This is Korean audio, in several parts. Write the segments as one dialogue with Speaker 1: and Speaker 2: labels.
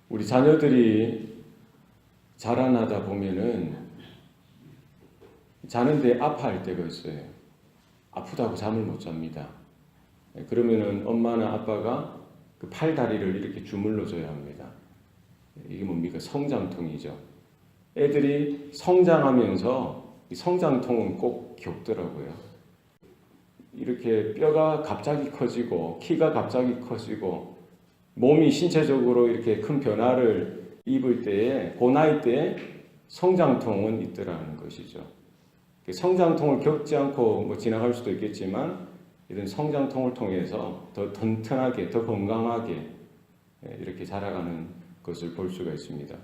Speaker 1: 우리 자녀들이 자라나다 보면은 자는데 아파할 때가 있어요. 아프다고 잠을 못 잡니다. 그러면은 엄마나 아빠가 그 팔다리를 이렇게 주물러 줘야 합니다. 이게 뭡니까? 성장통이죠. 애들이 성장하면서 이 성장통은 꼭 겪더라고요. 이렇게 뼈가 갑자기 커지고 키가 갑자기 커지고 몸이 신체적으로 이렇게 큰 변화를 입을 때에 그 나이 때에 성장통은 있더라는 것이죠. 성장통을 겪지 않고 뭐 지나갈 수도 있겠지만 이런 성장통을 통해서 더 튼튼하게 더 건강하게 이렇게 자라가는 것을 볼 수가 있습니다.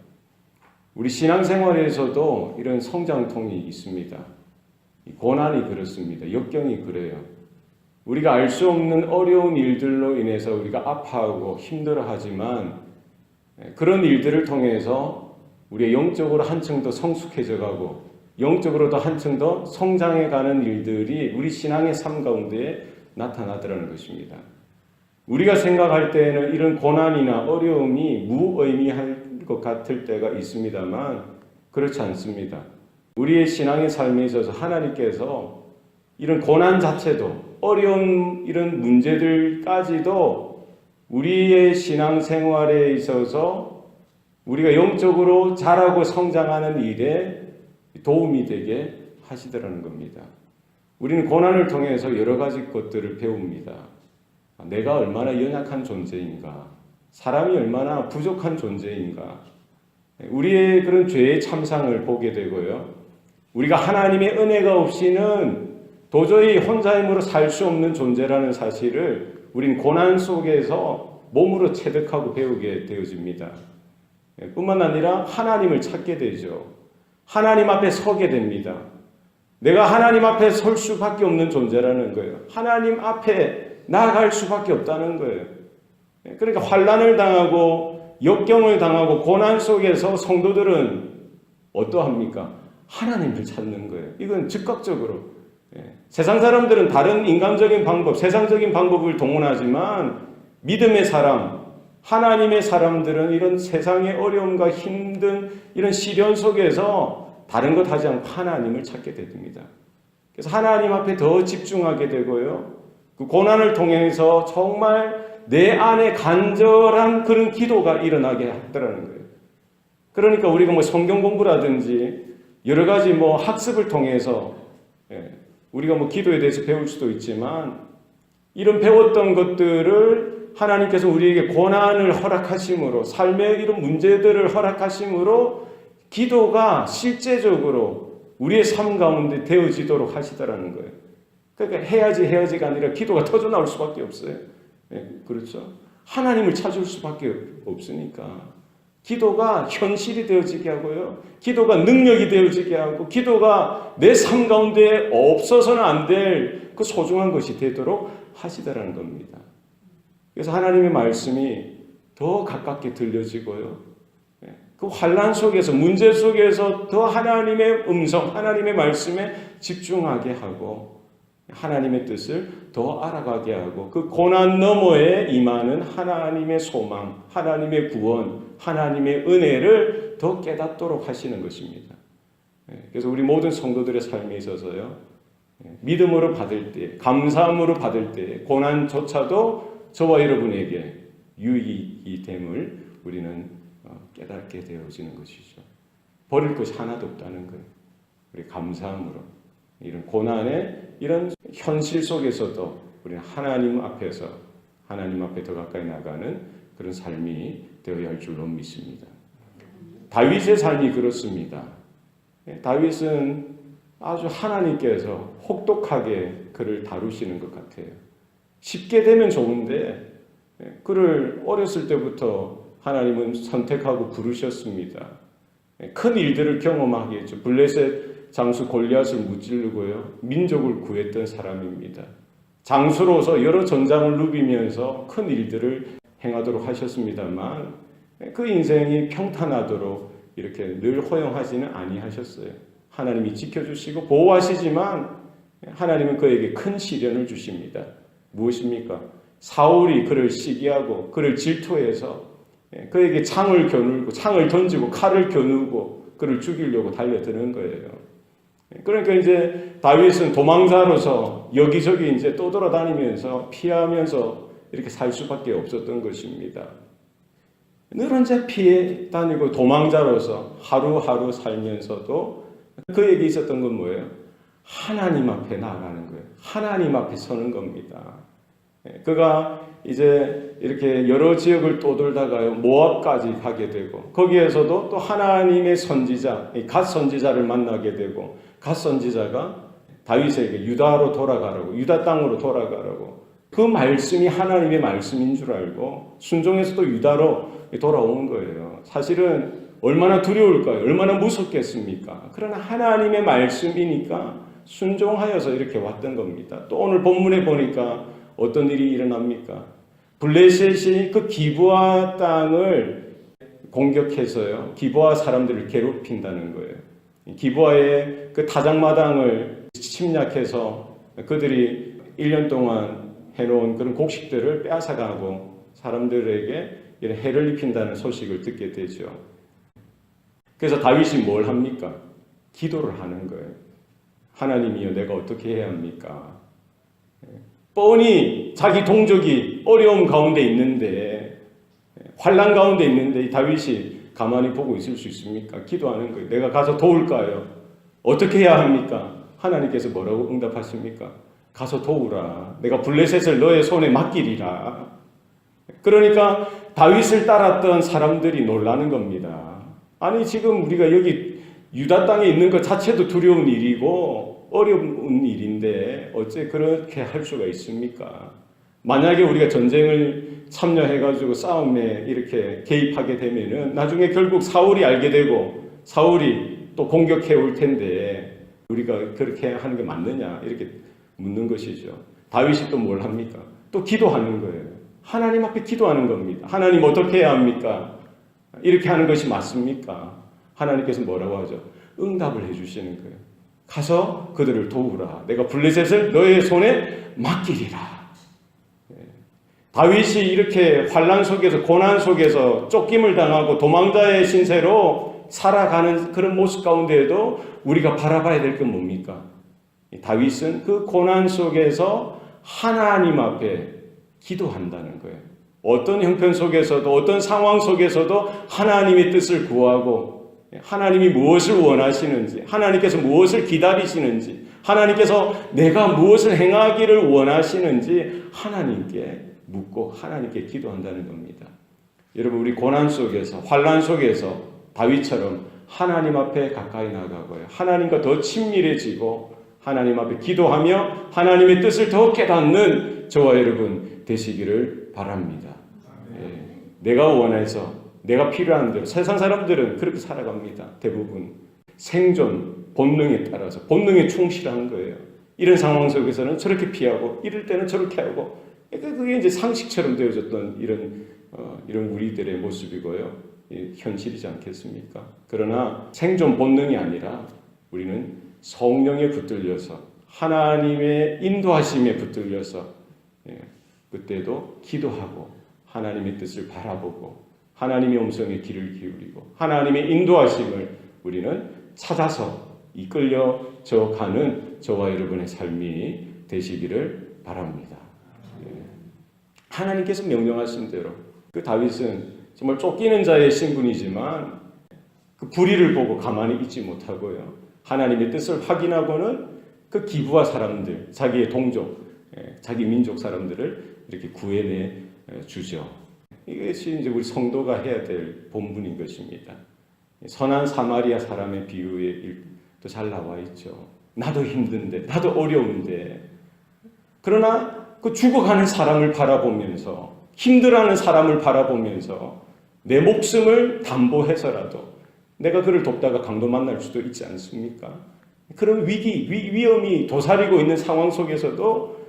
Speaker 1: 우리 신앙생활에서도 이런 성장통이 있습니다. 고난이 그렇습니다. 역경이 그래요. 우리가 알 수 없는 어려운 일들로 인해서 우리가 아파하고 힘들어하지만 그런 일들을 통해서 우리가 영적으로 한층 더 성숙해져 가고 영적으로도 한층 더 성장해가는 일들이 우리 신앙의 삶 가운데 나타나더라는 것입니다. 우리가 생각할 때에는 이런 고난이나 어려움이 무의미할 것 같을 때가 있습니다만 그렇지 않습니다. 우리의 신앙의 삶에 있어서 하나님께서 이런 고난 자체도 어려운 이런 문제들까지도 우리의 신앙생활에 있어서 우리가 영적으로 자라고 성장하는 일에 도움이 되게 하시더라는 겁니다. 우리는 고난을 통해서 여러 가지 것들을 배웁니다. 내가 얼마나 연약한 존재인가, 사람이 얼마나 부족한 존재인가, 우리의 그런 죄의 참상을 보게 되고요. 우리가 하나님의 은혜가 없이는 도저히 혼자 힘으로 살 수 없는 존재라는 사실을 우리는 고난 속에서 몸으로 체득하고 배우게 되어집니다. 뿐만 아니라 하나님을 찾게 되죠. 하나님 앞에 서게 됩니다. 내가 하나님 앞에 설 수밖에 없는 존재라는 거예요. 하나님 앞에 나아갈 수밖에 없다는 거예요. 그러니까 환난을 당하고 역경을 당하고 고난 속에서 성도들은 어떠합니까? 하나님을 찾는 거예요. 이건 즉각적으로. 세상 사람들은 다른 인간적인 방법, 세상적인 방법을 동원하지만 믿음의 사람, 하나님의 사람들은 이런 세상의 어려움과 힘든 이런 시련 속에서 다른 것 하지 않고 하나님을 찾게 됩니다. 그래서 하나님 앞에 더 집중하게 되고요. 그 고난을 통해서 정말 내 안에 간절한 그런 기도가 일어나게 하더라는 거예요. 그러니까 우리가 뭐 성경 공부라든지 여러 가지 뭐 학습을 통해서 우리가 뭐 기도에 대해서 배울 수도 있지만 이런 배웠던 것들을 하나님께서 우리에게 고난을 허락하심으로 삶의 이런 문제들을 허락하심으로 기도가 실제적으로 우리의 삶 가운데 되어지도록 하시더라는 거예요. 그러니까 해야지가 아니라 기도가 터져 나올 수밖에 없어요. 그렇죠? 하나님을 찾을 수밖에 없으니까 기도가 현실이 되어지게 하고요. 기도가 능력이 되어지게 하고 기도가 내 삶 가운데 없어서는 안 될 그 소중한 것이 되도록 하시더라는 겁니다. 그래서 하나님의 말씀이 더 가깝게 들려지고요. 그 환난 속에서 문제 속에서 더 하나님의 음성, 하나님의 말씀에 집중하게 하고 하나님의 뜻을 더 알아가게 하고 그 고난 너머에 임하는 하나님의 소망, 하나님의 구원, 하나님의 은혜를 더 깨닫도록 하시는 것입니다. 그래서 우리 모든 성도들의 삶에 있어서요. 믿음으로 받을 때, 감사함으로 받을 때 고난조차도 저와 여러분에게 유익이 됨을 우리는 깨닫게 되어지는 것이죠. 버릴 것이 하나도 없다는 거예요. 우리 감사함으로 이런 고난의 이런 현실 속에서도 우리는 하나님 앞에서 하나님 앞에 더 가까이 나가는 그런 삶이 되어야 할 줄로 믿습니다. 다윗의 삶이 그렇습니다. 다윗은 아주 하나님께서 혹독하게 그를 다루시는 것 같아요. 쉽게 되면 좋은데 그를 어렸을 때부터 하나님은 선택하고 부르셨습니다. 큰 일들을 경험하게 했죠. 블레셋 장수 골리앗을 무찌르고요. 민족을 구했던 사람입니다. 장수로서 여러 전장을 누비면서 큰 일들을 행하도록 하셨습니다만 그 인생이 평탄하도록 이렇게 늘 허용하지는 아니하셨어요. 하나님이 지켜주시고 보호하시지만 하나님은 그에게 큰 시련을 주십니다. 무엇입니까? 사울이 그를 시기하고 그를 질투해서 그에게 창을 겨누고 창을 던지고 칼을 겨누고 그를 죽이려고 달려드는 거예요. 그러니까 이제 다윗은 도망자로서 여기저기 이제 떠돌아다니면서 피하면서 이렇게 살 수밖에 없었던 것입니다. 늘 언제 피해 다니고 도망자로서 하루하루 살면서도 그에게 있었던 건 뭐예요? 하나님 앞에 나아가는 거예요. 하나님 앞에 서는 겁니다. 그가 이제 이렇게 여러 지역을 떠돌다가요 모압까지 가게 되고 거기에서도 또 하나님의 선지자 갓 선지자를 만나게 되고 갓 선지자가 다윗에게 유다로 돌아가라고 유다 땅으로 돌아가라고 그 말씀이 하나님의 말씀인 줄 알고 순종해서 또 유다로 돌아오는 거예요. 사실은 얼마나 두려울까요? 얼마나 무섭겠습니까? 그러나 하나님의 말씀이니까 순종하여서 이렇게 왔던 겁니다. 또 오늘 본문에 보니까 어떤 일이 일어납니까? 블레셋이 그 기브아 땅을 공격해서요. 기브아 사람들을 괴롭힌다는 거예요. 기브아의 그 타작마당을 침략해서 그들이 1년 동안 해놓은 그런 곡식들을 빼앗아가고 사람들에게 이런 해를 입힌다는 소식을 듣게 되죠. 그래서 다윗이 뭘 합니까? 기도를 하는 거예요. 하나님이여 내가 어떻게 해야 합니까? 뻔히 자기 동족이 어려움 가운데 있는데 환난 가운데 있는데 다윗이 가만히 보고 있을 수 있습니까? 기도하는 거예요. 내가 가서 도울까요? 어떻게 해야 합니까? 하나님께서 뭐라고 응답하십니까? 가서 도우라. 내가 블레셋을 너의 손에 맡기리라. 그러니까 다윗을 따랐던 사람들이 놀라는 겁니다. 아니 지금 우리가 여기 유다 땅에 있는 것 자체도 두려운 일이고 어려운 일인데 어째 그렇게 할 수가 있습니까? 만약에 우리가 전쟁을 참여해가지고 싸움에 이렇게 개입하게 되면은 나중에 결국 사울이 알게 되고 사울이 또 공격해 올 텐데 우리가 그렇게 하는 게 맞느냐 이렇게 묻는 것이죠. 다윗이 또 뭘 합니까? 또 기도하는 거예요. 하나님 앞에 기도하는 겁니다. 하나님 어떻게 해야 합니까? 이렇게 하는 것이 맞습니까? 하나님께서 뭐라고 하죠? 응답을 해주시는 거예요. 가서 그들을 도우라. 내가 블레셋을 너의 손에 맡기리라. 다윗이 이렇게 환난 속에서 고난 속에서 쫓김을 당하고 도망자의 신세로 살아가는 그런 모습 가운데에도 우리가 바라봐야 될 건 뭡니까? 다윗은 그 고난 속에서 하나님 앞에 기도한다는 거예요. 어떤 형편 속에서도 어떤 상황 속에서도 하나님의 뜻을 구하고 하나님이 무엇을 원하시는지 하나님께서 무엇을 기다리시는지 하나님께서 내가 무엇을 행하기를 원하시는지 하나님께 묻고 하나님께 기도한다는 겁니다. 여러분 우리 고난 속에서 환난 속에서 다윗처럼 하나님 앞에 가까이 나가고요. 하나님과 더 친밀해지고 하나님 앞에 기도하며 하나님의 뜻을 더 깨닫는 저와 여러분 되시기를 바랍니다. 내가 원해서 내가 필요한 대로 세상 사람들은 그렇게 살아갑니다. 대부분 생존 본능에 따라서 본능에 충실한 거예요. 이런 상황 속에서는 저렇게 피하고 이럴 때는 저렇게 하고 그게 이제 상식처럼 되어졌던 이런 우리들의 모습이고요. 현실이지 않겠습니까? 그러나 생존 본능이 아니라 우리는 성령에 붙들려서 하나님의 인도하심에 붙들려서 그때도 기도하고 하나님의 뜻을 바라보고 하나님의 음성에 귀를 기울이고 하나님의 인도하심을 우리는 찾아서 이끌려져 가는 저와 여러분의 삶이 되시기를 바랍니다. 하나님께서 명령하신 대로 그 다윗은 정말 쫓기는 자의 신분이지만 그 불의를 보고 가만히 있지 못하고요. 하나님의 뜻을 확인하고는 그 기브아 사람들, 자기의 동족, 자기 민족 사람들을 이렇게 구해내 주죠. 이것이 이제 우리 성도가 해야 될 본분인 것입니다. 선한 사마리아 사람의 비유에 또 잘 나와 있죠. 나도 힘든데, 나도 어려운데, 그러나 그 죽어가는 사람을 바라보면서, 힘들어하는 사람을 바라보면서 내 목숨을 담보해서라도 내가 그를 돕다가 강도 만날 수도 있지 않습니까? 그런 위험이 도사리고 있는 상황 속에서도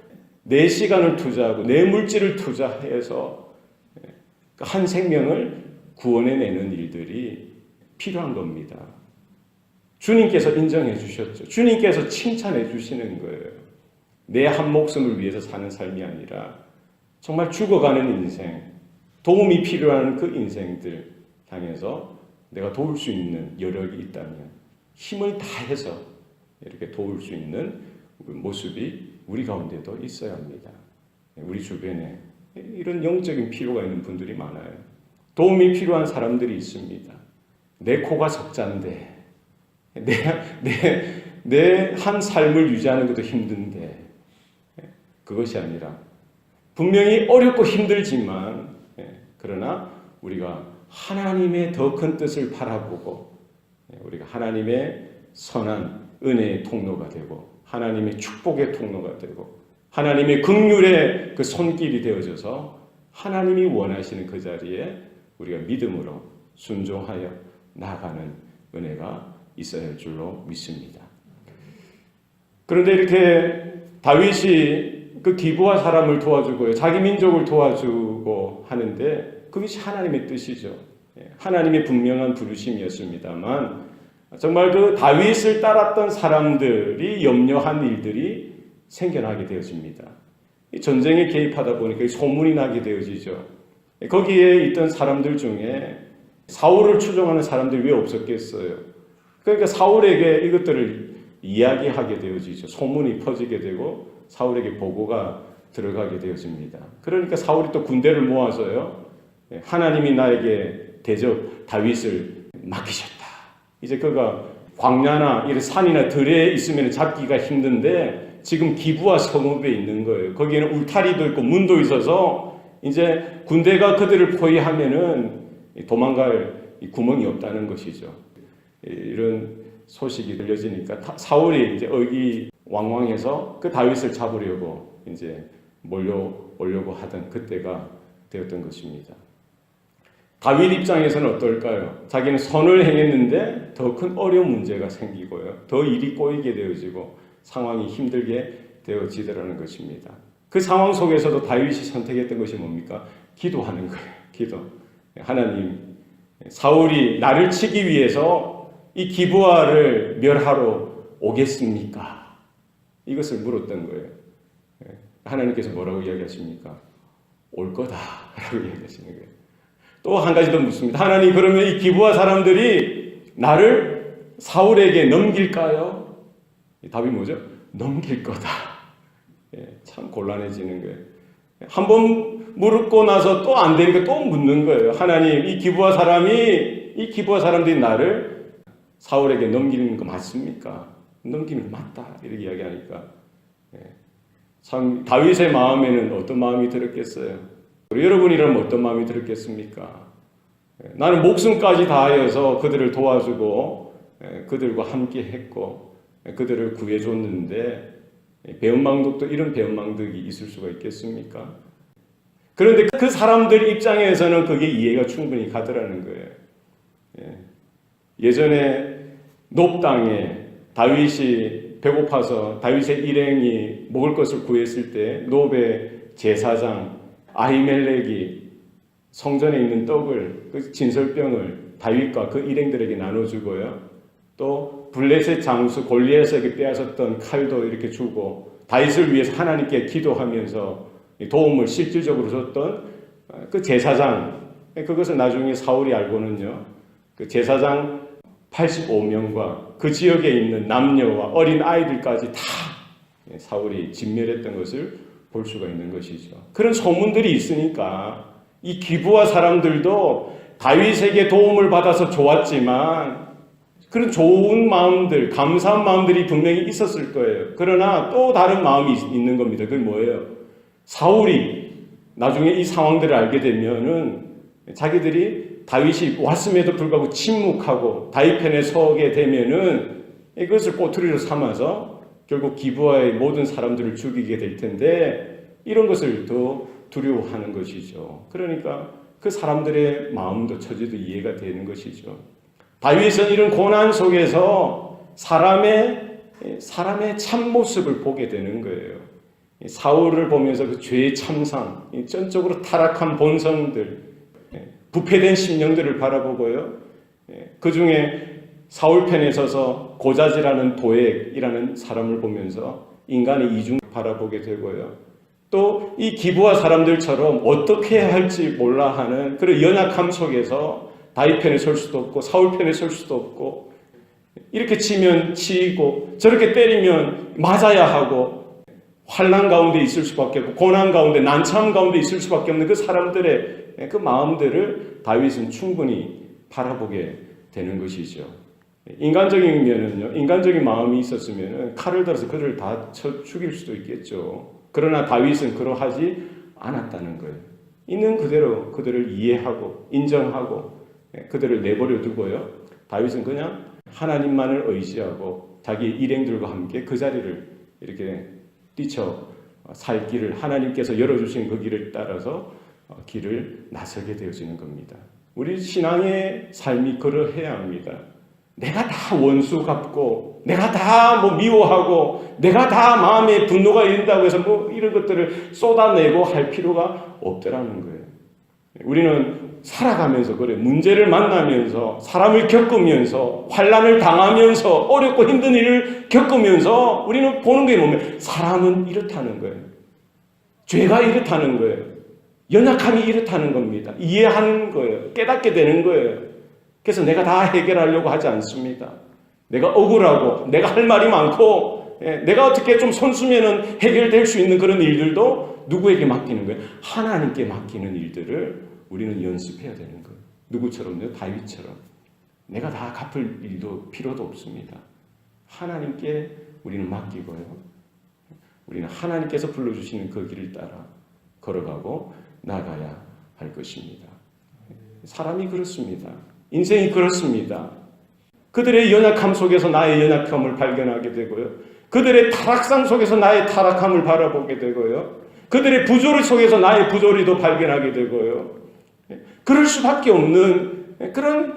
Speaker 1: 내 시간을 투자하고 내 물질을 투자해서 한 생명을 구원해내는 일들이 필요한 겁니다. 주님께서 인정해 주셨죠. 주님께서 칭찬해 주시는 거예요. 내 한 목숨을 위해서 사는 삶이 아니라 정말 죽어가는 인생, 도움이 필요한 그 인생들 향해서 내가 도울 수 있는 여력이 있다면 힘을 다해서 이렇게 도울 수 있는 모습이 우리 가운데도 있어야 합니다. 우리 주변에 이런 영적인 필요가 있는 분들이 많아요. 도움이 필요한 사람들이 있습니다. 내 코가 석잔데 내 한 삶을 유지하는 것도 힘든데 그것이 아니라 분명히 어렵고 힘들지만 그러나 우리가 하나님의 더 큰 뜻을 바라보고 우리가 하나님의 선한 은혜의 통로가 되고 하나님의 축복의 통로가 되고 하나님의 긍휼의 그 손길이 되어져서 하나님이 원하시는 그 자리에 우리가 믿음으로 순종하여 나아가는 은혜가 있어야 할 줄로 믿습니다. 그런데 이렇게 다윗이 그 기브아 사람을 도와주고요, 자기 민족을 도와주고 하는데 그것이 하나님의 뜻이죠. 하나님의 분명한 부르심이었습니다만 정말 그 다윗을 따랐던 사람들이 염려한 일들이 생겨나게 되어집니다. 전쟁에 개입하다 보니까 소문이 나게 되어지죠. 거기에 있던 사람들 중에 사울을 추종하는 사람들이 왜 없었겠어요? 그러니까 사울에게 이것들을 이야기하게 되어지죠. 소문이 퍼지게 되고 사울에게 보고가 들어가게 되어집니다. 그러니까 사울이 또 군대를 모아서요, 하나님이 나에게 대적 다윗을 맡기셨다. 이제 그가 광야나 이런 산이나 들에 있으면 잡기가 힘든데 지금 기브아 성읍에 있는 거예요. 거기에는 울타리도 있고 문도 있어서 이제 군대가 그들을 포위하면은 도망갈 구멍이 없다는 것이죠. 이런 소식이 들려지니까 사울이 이제 의기왕왕해서 그 다윗을 잡으려고 이제 몰려오려고 하던 그때가 되었던 것입니다. 다윗 입장에서는 어떨까요? 자기는 선을 행했는데 더 큰 어려운 문제가 생기고요, 더 일이 꼬이게 되어지고 상황이 힘들게 되어지더라는 것입니다. 그 상황 속에서도 다윗이 선택했던 것이 뭡니까? 기도하는 거예요. 기도. 하나님, 사울이 나를 치기 위해서 이 기브아를 멸하러 오겠습니까? 이것을 물었던 거예요. 하나님께서 뭐라고 이야기하십니까? 올 거다라고 이야기하시는 거예요. 또 한 가지 더 묻습니다. 하나님, 그러면 이 기브아 사람들이 나를 사울에게 넘길까요? 답이 뭐죠? 넘길 거다. 참 곤란해지는 거예요. 한 번 물었고 나서 또 안 되니까 또 묻는 거예요. 하나님, 이 기브아 사람들이 나를 사울에게 넘기는 거 맞습니까? 넘기는 거 맞다. 이렇게 이야기하니까 참 다윗의 마음에는 어떤 마음이 들었겠어요? 여러분이라면 어떤 마음이 들었겠습니까? 나는 목숨까지 다하여서 그들을 도와주고 그들과 함께 했고 그들을 구해줬는데 배은망덕도 이런 배은망덕이 있을 수가 있겠습니까? 그런데 그 사람들 입장에서는 그게 이해가 충분히 가더라는 거예요. 예전에 놉 땅에 다윗이 배고파서 다윗의 일행이 먹을 것을 구했을 때 놉의 제사장 아히멜렉이 성전에 있는 떡을, 그 진설병을 다윗과 그 일행들에게 나눠주고요, 또 블레셋 장수 골리앗에게 빼앗았던 칼도 이렇게 주고 다윗을 위해서 하나님께 기도하면서 도움을 실질적으로 줬던 그 제사장, 그것을 나중에 사울이 알고는요, 그 제사장 85명과 그 지역에 있는 남녀와 어린 아이들까지 다 사울이 진멸했던 것을 볼 수가 있는 것이죠. 그런 소문들이 있으니까 이 기브아 사람들도 다윗에게 도움을 받아서 좋았지만 그런 좋은 마음들, 감사한 마음들이 분명히 있었을 거예요. 그러나 또 다른 마음이 있는 겁니다. 그게 뭐예요? 사울이 나중에 이 상황들을 알게 되면은 자기들이 다윗이 왔음에도 불구하고 침묵하고 다윗 편에 서게 되면은 이것을 꼬투리로 삼아서 결국 기브아의 모든 사람들을 죽이게 될 텐데 이런 것을 더 두려워하는 것이죠. 그러니까 그 사람들의 마음도 처지도 이해가 되는 것이죠. 다윗은 이런 고난 속에서 사람의 참모습을 보게 되는 거예요. 사울을 보면서 그 죄의 참상, 전적으로 타락한 본성들, 부패된 심령들을 바라보고요, 그 중에 사울 편에 서서 고자질하는 도액이라는 사람을 보면서 인간의 이중을 바라보게 되고요, 또 이 기브아 사람들처럼 어떻게 해야 할지 몰라 하는 그런 연약함 속에서 다윗 편에 설 수도 없고 사울 편에 설 수도 없고, 이렇게 치면 치이고 저렇게 때리면 맞아야 하고, 환난 가운데 있을 수밖에 없고 고난 가운데 난처함 가운데 있을 수밖에 없는 그 사람들의 그 마음들을 다윗은 충분히 바라보게 되는 것이죠. 인간적이면은요, 인간적인 마음이 있었으면 칼을 들어서 그를 다 쳐 죽일 수도 있겠죠. 그러나 다윗은 그러하지 않았다는 거예요. 있는 그대로 그들을 이해하고 인정하고 그들을 내버려 두고요, 다윗은 그냥 하나님만을 의지하고 자기 일행들과 함께 그 자리를 이렇게 뛰쳐 살 길을, 하나님께서 열어주신 그 길을 따라서 길을 나서게 되어지는 겁니다. 우리 신앙의 삶이 그러해야 합니다. 내가 다 원수 갚고 내가 다 미워하고 내가 다 마음에 분노가 일다고 해서 이런 것들을 쏟아내고 할 필요가 없더라는 거예요. 우리는 살아가면서 그래, 문제를 만나면서 사람을 겪으면서 환난을 당하면서 어렵고 힘든 일을 겪으면서 우리는 보는 게 뭐냐면 사람은 이렇다는 거예요. 죄가 이렇다는 거예요. 연약함이 이렇다는 겁니다. 이해하는 거예요. 깨닫게 되는 거예요. 그래서 내가 다 해결하려고 하지 않습니다. 내가 억울하고 내가 할 말이 많고 내가 어떻게 좀 손수면은 해결될 수 있는 그런 일들도 누구에게 맡기는 거예요? 하나님께 맡기는 일들을 우리는 연습해야 되는 거예요. 누구처럼요? 다윗처럼. 내가 다 갚을 일도 필요도 없습니다. 하나님께 우리는 맡기고요, 우리는 하나님께서 불러주시는 그 길을 따라 걸어가고 나가야 할 것입니다. 사람이 그렇습니다. 인생이 그렇습니다. 그들의 연약함 속에서 나의 연약함을 발견하게 되고요, 그들의 타락상 속에서 나의 타락함을 바라보게 되고요, 그들의 부조리 속에서 나의 부조리도 발견하게 되고요, 그럴 수밖에 없는 그런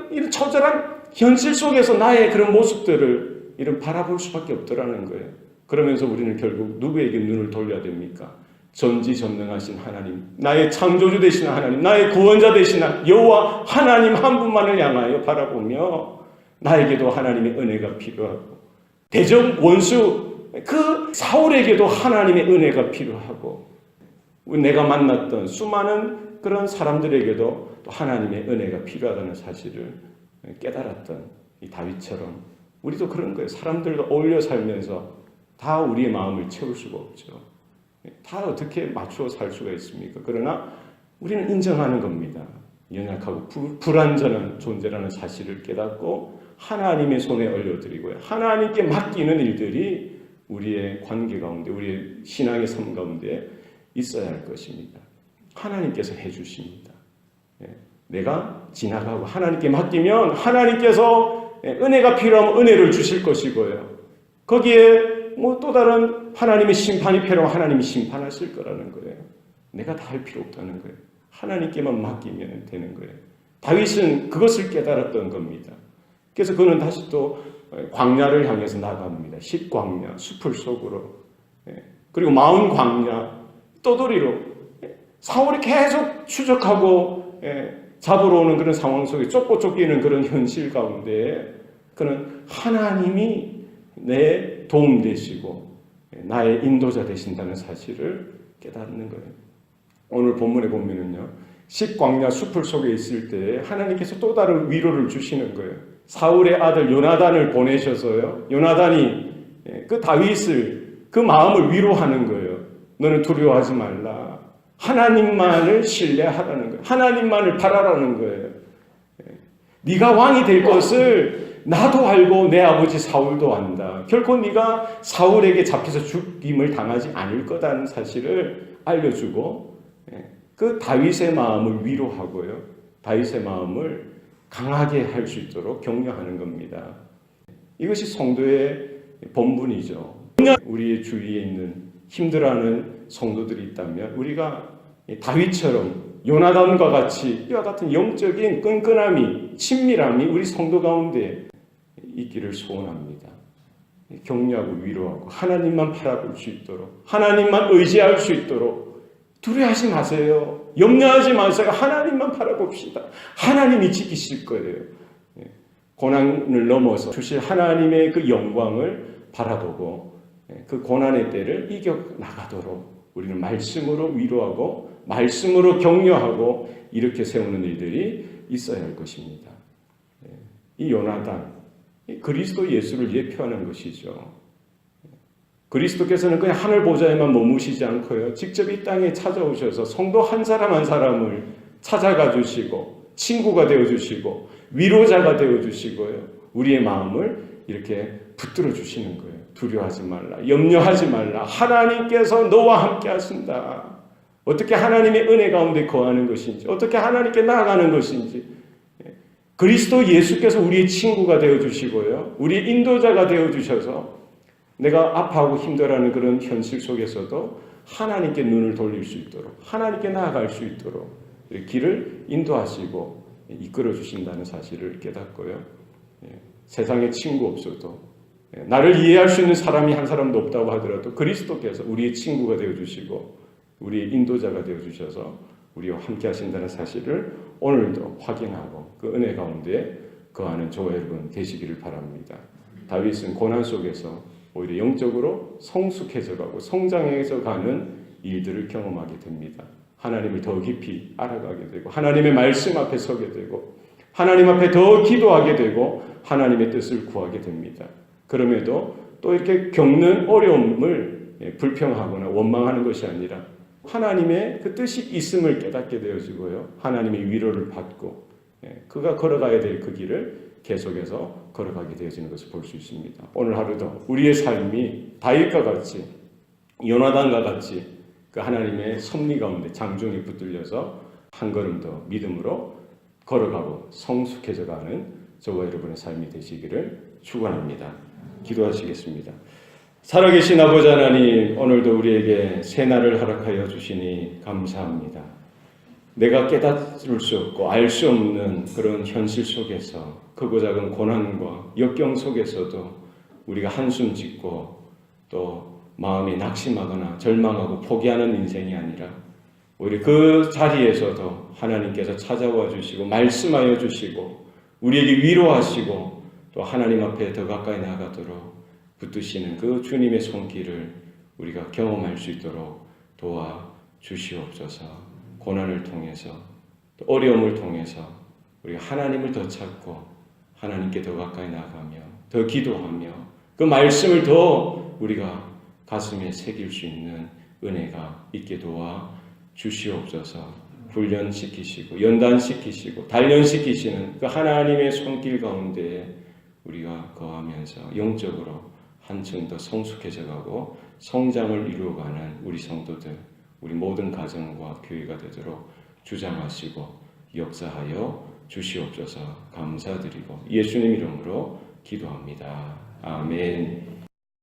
Speaker 1: 이런 처절한 현실 속에서 나의 그런 모습들을 이런 바라볼 수밖에 없더라는 거예요. 그러면서 우리는 결국 누구에게 눈을 돌려야 됩니까? 전지전능하신 하나님, 나의 창조주 되신 하나님, 나의 구원자 되신 여호와 하나님 한 분만을 향하여 바라보며 나에게도 하나님의 은혜가 필요하고, 대적 원수 그 사울에게도 하나님의 은혜가 필요하고, 내가 만났던 수많은 그런 사람들에게도 또 하나님의 은혜가 필요하다는 사실을 깨달았던 이 다윗처럼 우리도 그런 거예요. 사람들과 어울려 살면서 다 우리의 마음을 채울 수가 없죠. 다 어떻게 맞추어 살 수가 있습니까? 그러나 우리는 인정하는 겁니다. 연약하고 불완전한 존재라는 사실을 깨닫고 하나님의 손에 올려드리고요, 하나님께 맡기는 일들이 우리의 관계 가운데, 우리의 신앙의 삶 가운데 있어야 할 것입니다. 하나님께서 해주십니다. 내가 지나가고 하나님께 맡기면 하나님께서 은혜가 필요하면 은혜를 주실 것이고요, 거기에 또 다른 하나님의 심판이 필요하면 하나님이 심판하실 거라는 거예요. 내가 다 할 필요 없다는 거예요. 하나님께만 맡기면 되는 거예요. 다윗은 그것을 깨달았던 겁니다. 그래서 그는 다시 또 광야를 향해서 나갑니다. 십광야, 숲을 속으로, 그리고 마흔 광야, 떠돌이로 사울이 계속 추적하고 잡으러 오는 그런 상황 속에 쫓고 쫓기는 그런 현실 가운데 그는 하나님이 내 도움 되시고 나의 인도자 되신다는 사실을 깨닫는 거예요. 오늘 본문에 보면은요, 십광야 숲을 속에 있을 때 하나님께서 또 다른 위로를 주시는 거예요. 사울의 아들 요나단을 보내셔서요, 요나단이 그 다윗을, 그 마음을 위로하는 거예요. 너는 두려워하지 말라. 하나님만을 신뢰하라는 거예요. 하나님만을 바라라는 거예요. 네가 왕이 될 것을 나도 알고 내 아버지 사울도 안다. 결코 네가 사울에게 잡혀서 죽임을 당하지 않을 거라는 사실을 알려주고, 그 다윗의 마음을 위로하고요, 다윗의 마음을 강하게 할 수 있도록 격려하는 겁니다. 이것이 성도의 본분이죠. 우리의 주위에 있는 힘들어하는 성도들이 있다면 우리가 다윗처럼 요나단과 같이 이와 같은 영적인 끈끈함이, 친밀함이 우리 성도 가운데 있기를 소원합니다. 격려하고 위로하고 하나님만 바라볼 수 있도록, 하나님만 의지할 수 있도록 두려워하지 마세요. 염려하지 마세요. 하나님만 바라봅시다. 하나님이 지키실 거예요. 고난을 넘어서 주실 하나님의 그 영광을 바라보고 그 고난의 때를 이겨나가도록 우리는 말씀으로 위로하고 말씀으로 격려하고 이렇게 세우는 일들이 있어야 할 것입니다. 이 요나단, 그리스도 예수를 예표하는 것이죠. 그리스도께서는 그냥 하늘 보좌에만 머무시지 않고요, 직접 이 땅에 찾아오셔서 성도 한 사람 한 사람을 찾아가 주시고 친구가 되어 주시고 위로자가 되어 주시고요, 우리의 마음을 이렇게 붙들어 주시는 거예요. 두려워하지 말라, 염려하지 말라, 하나님께서 너와 함께 하신다. 어떻게 하나님의 은혜 가운데 거하는 것인지, 어떻게 하나님께 나아가는 것인지, 그리스도 예수께서 우리의 친구가 되어 주시고요, 우리의 인도자가 되어 주셔서 내가 아파하고 힘들어하는 그런 현실 속에서도 하나님께 눈을 돌릴 수 있도록, 하나님께 나아갈 수 있도록 길을 인도하시고 이끌어 주신다는 사실을 깨닫고요, 세상에 친구 없어도, 나를 이해할 수 있는 사람이 한 사람도 없다고 하더라도 그리스도께서 우리의 친구가 되어주시고 우리의 인도자가 되어주셔서 우리와 함께 하신다는 사실을 오늘도 확인하고 그 은혜 가운데 거하는 저와 여러분 되시기를 바랍니다. 다윗은 고난 속에서 오히려 영적으로 성숙해져 가고 성장해서 가는 일들을 경험하게 됩니다. 하나님을 더 깊이 알아가게 되고 하나님의 말씀 앞에 서게 되고 하나님 앞에 더 기도하게 되고 하나님의 뜻을 구하게 됩니다. 그럼에도 또 이렇게 겪는 어려움을 불평하거나 원망하는 것이 아니라 하나님의 그 뜻이 있음을 깨닫게 되어지고요, 하나님의 위로를 받고 그가 걸어가야 될 그 길을 계속해서 걸어가게 되어지는 것을 볼 수 있습니다. 오늘 하루도 우리의 삶이 다윗과 같이, 요나단과 같이 그 하나님의 섭리 가운데 장중에 붙들려서 한 걸음 더 믿음으로 걸어가고 성숙해져 가는 저와 여러분의 삶이 되시기를 축원합니다. 기도하시겠습니다. 살아계신 아버지 하나님, 오늘도 우리에게 새날을 허락하여 주시니 감사합니다. 내가 깨닫을 수 없고 알 수 없는 그런 현실 속에서 크고 작은 고난과 역경 속에서도 우리가 한숨 짓고 또 마음이 낙심하거나 절망하고 포기하는 인생이 아니라 오히려 그 자리에서도 하나님께서 찾아와 주시고 말씀하여 주시고 우리에게 위로하시고 또 하나님 앞에 더 가까이 나가도록 붙드시는 그 주님의 손길을 우리가 경험할 수 있도록 도와 주시옵소서. 고난을 통해서 또 어려움을 통해서 우리가 하나님을 더 찾고 하나님께 더 가까이 나가며 더 기도하며 그 말씀을 더 우리가 가슴에 새길 수 있는 은혜가 있게 도와 주시옵소서. 훈련시키시고 연단시키시고 단련시키시는 그 하나님의 손길 가운데 우리가 거하면서 영적으로 한층 더 성숙해져 가고 성장을 이루어가는 우리 성도들, 우리 모든 가정과 교회가 되도록 주장하시고 역사하여 주시옵소서. 감사드리고 예수님 이름으로 기도합니다. 아멘.